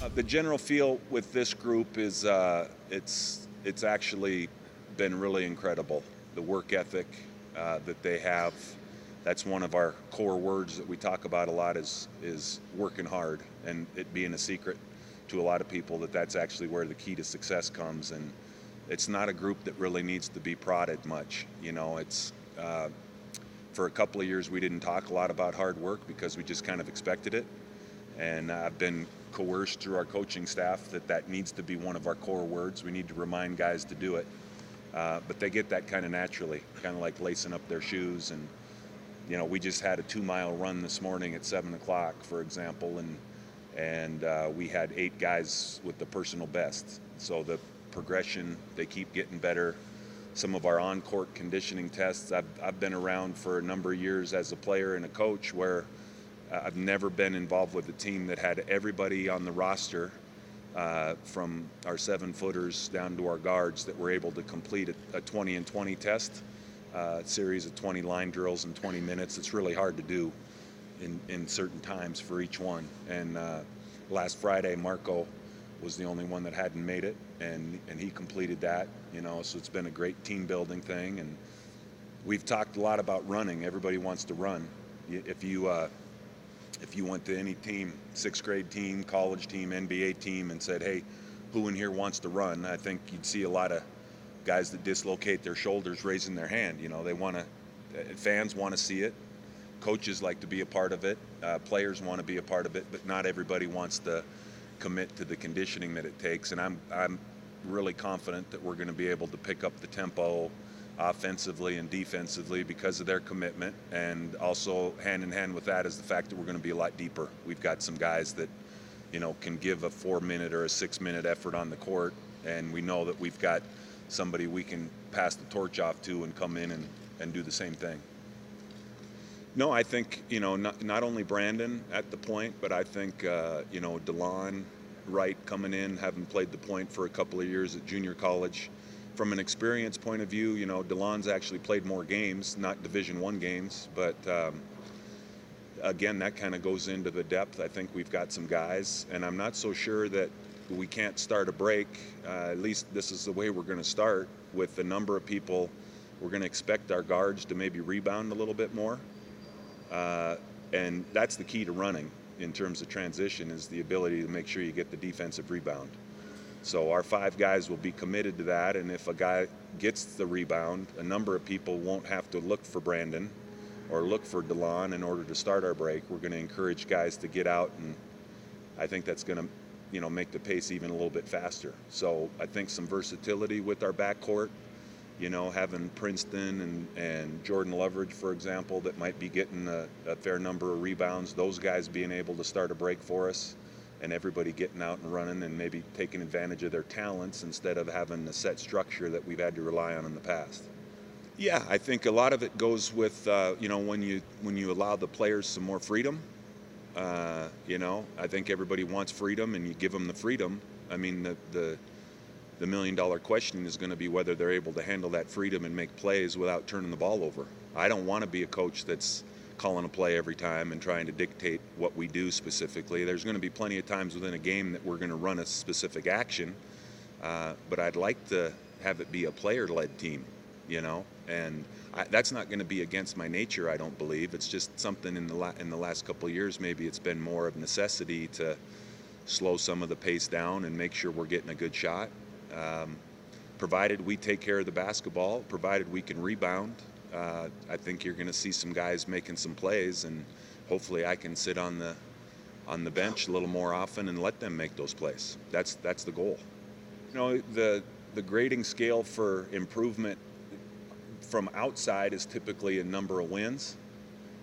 The general feel with this group is it's actually been really incredible. The work ethic that they have. That's one of our core words that we talk about a lot is working hard, and it being a secret to a lot of people that that's actually where the key to success comes. And it's not a group that really needs to be prodded much. It's for a couple of years we didn't talk a lot about hard work because we just kind of expected it. And I've been coerced through our coaching staff that needs to be one of our core words. We need to remind guys to do it. But they get that kind of naturally, kind of like lacing up their shoes. And, we just had a 2-mile run this morning at 7 o'clock, for example, and we had 8 guys with the personal best. So the progression, they keep getting better. Some of our on-court conditioning tests, I've been around for a number of years as a player and a coach where I've never been involved with a team that had everybody on the roster, from our 7-footers down to our guards, that were able to complete a 20 and 20 test, series of 20 line drills in 20 minutes. It's really hard to do in certain times for each one. And last Friday, Marco was the only one that hadn't made it, and he completed that. So it's been a great team building thing. And we've talked a lot about running. Everybody wants to run. If you went to any team, 6th grade team, college team, NBA team, and said, hey, who in here wants to run? I think you'd see a lot of guys that dislocate their shoulders raising their hand. They want to, fans want to see it. Coaches like to be a part of it. Players want to be a part of it, but not everybody wants to commit to the conditioning that it takes. And I'm really confident that we're going to be able to pick up the tempo offensively and defensively because of their commitment. And also hand in hand with that is the fact that we're going to be a lot deeper. We've got some guys that can give a 4-minute or a 6-minute effort on the court, and we know that we've got somebody we can pass the torch off to and come in and do the same thing. No, I think not only Brandon at the point, but I think DeLon Wright coming in, having played the point for a couple of years at junior college. From an experience point of view, DeLon's actually played more games, not Division I games, but again, that kind of goes into the depth. I think we've got some guys, and I'm not so sure that we can't start a break. At least this is the way we're going to start with the number of people. We're going to expect our guards to maybe rebound a little bit more, and that's the key to running in terms of transition, is the ability to make sure you get the defensive rebound. So our 5 guys will be committed to that, and if a guy gets the rebound, a number of people won't have to look for Brandon or look for DeLon in order to start our break. We're going to encourage guys to get out, and I think that's going to make the pace even a little bit faster. So I think some versatility with our backcourt, having Princeton and Jordan Loveridge, for example, that might be getting a fair number of rebounds, those guys being able to start a break for us, and everybody getting out and running and maybe taking advantage of their talents instead of having the set structure that we've had to rely on in the past. Yeah, I think a lot of it goes with, when you allow the players some more freedom. I think everybody wants freedom, and you give them the freedom. I mean, the million-dollar question is going to be whether they're able to handle that freedom and make plays without turning the ball over. I don't want to be a coach that's calling a play every time and trying to dictate what we do specifically. There's going to be plenty of times within a game that we're going to run a specific action, but I'd like to have it be a player-led team, and that's not going to be against my nature, I don't believe. It's just something in the last couple of years, maybe it's been more of necessity to slow some of the pace down and make sure we're getting a good shot. Provided we take care of the basketball, provided we can rebound, I think you're going to see some guys making some plays, and hopefully I can sit on the bench a little more often and let them make those plays. That's the goal. The grading scale for improvement from outside is typically a number of wins.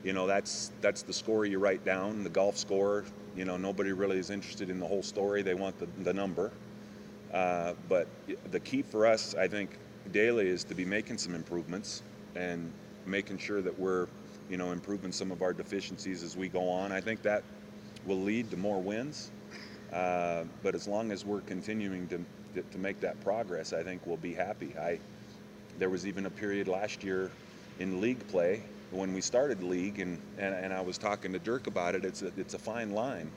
That's the score you write down, the golf score. Nobody really is interested in the whole story. They want the number. But the key for us, I think, daily is to be making some improvements and making sure that we're, improving some of our deficiencies as we go on. I think that will lead to more wins. But as long as we're continuing to make that progress, I think we'll be happy. There was even a period last year in league play when we started league, and I was talking to Dirk about it. It's a fine line.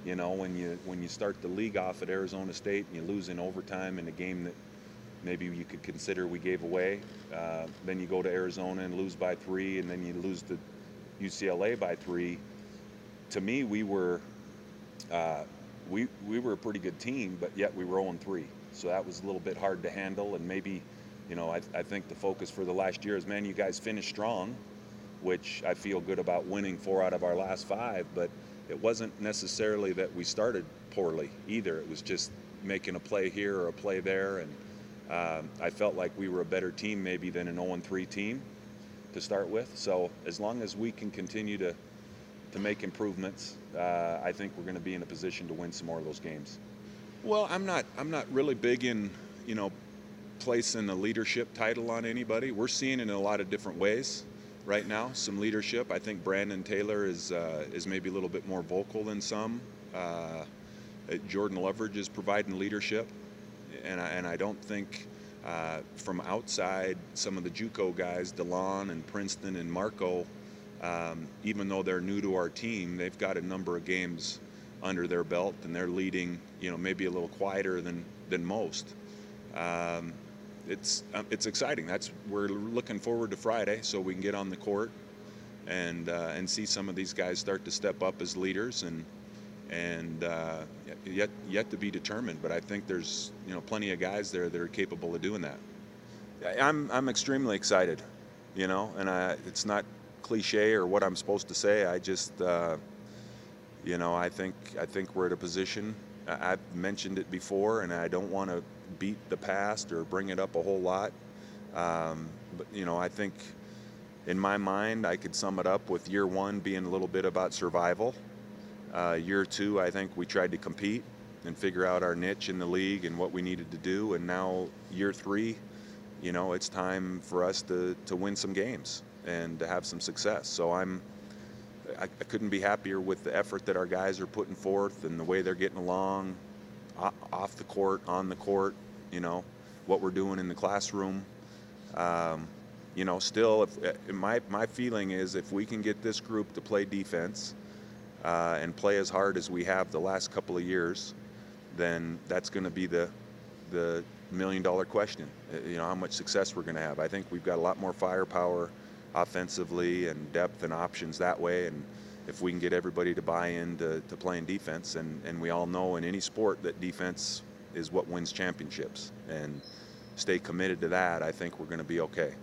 When you start the league off at Arizona State and you lose in overtime in a game that maybe you could consider we gave away, then you go to Arizona and lose by 3, and then you lose to UCLA by 3. To me, we were a pretty good team, but yet we were 0-3. So that was a little bit hard to handle, and maybe, I think the focus for the last year is, man, you guys finished strong, which I feel good about winning 4 out of our last 5, but it wasn't necessarily that we started poorly either. It was just making a play here or a play there, and I felt like we were a better team maybe than an 0-3 team to start with. So as long as we can continue to make improvements, I think we're going to be in a position to win some more of those games. Well, I'm not really big in, placing a leadership title on anybody. We're seeing it in a lot of different ways right now. Some leadership. I think Brandon Taylor is maybe a little bit more vocal than some. Jordan Loveridge is providing leadership, and I don't think from outside some of the JUCO guys, DeLon and Princeton and Marco, even though they're new to our team, they've got a number of games under their belt, and they're leading, maybe a little quieter than most. It's exciting. We're looking forward to Friday so we can get on the court and see some of these guys start to step up as leaders, and yet to be determined. But I think there's plenty of guys there that are capable of doing that. I'm extremely excited, and it's not cliche or what I'm supposed to say. I just I think we're at a position. I've mentioned it before, and I don't want to beat the past or bring it up a whole lot. But I think in my mind, I could sum it up with year 1 being a little bit about survival. Year 2, I think we tried to compete and figure out our niche in the league and what we needed to do. And now year 3, it's time for us to win some games and to have some success. So I couldn't be happier with the effort that our guys are putting forth and the way they're getting along off the court, on the court, what we're doing in the classroom. Still, my feeling is if we can get this group to play defense and play as hard as we have the last couple of years, then that's going to be the $1 million question. How much success we're going to have. I think we've got a lot more firepower offensively and depth and options that way, and if we can get everybody to buy into playing defense, and we all know in any sport that defense is what wins championships, and stay committed to that, I think we're going to be okay.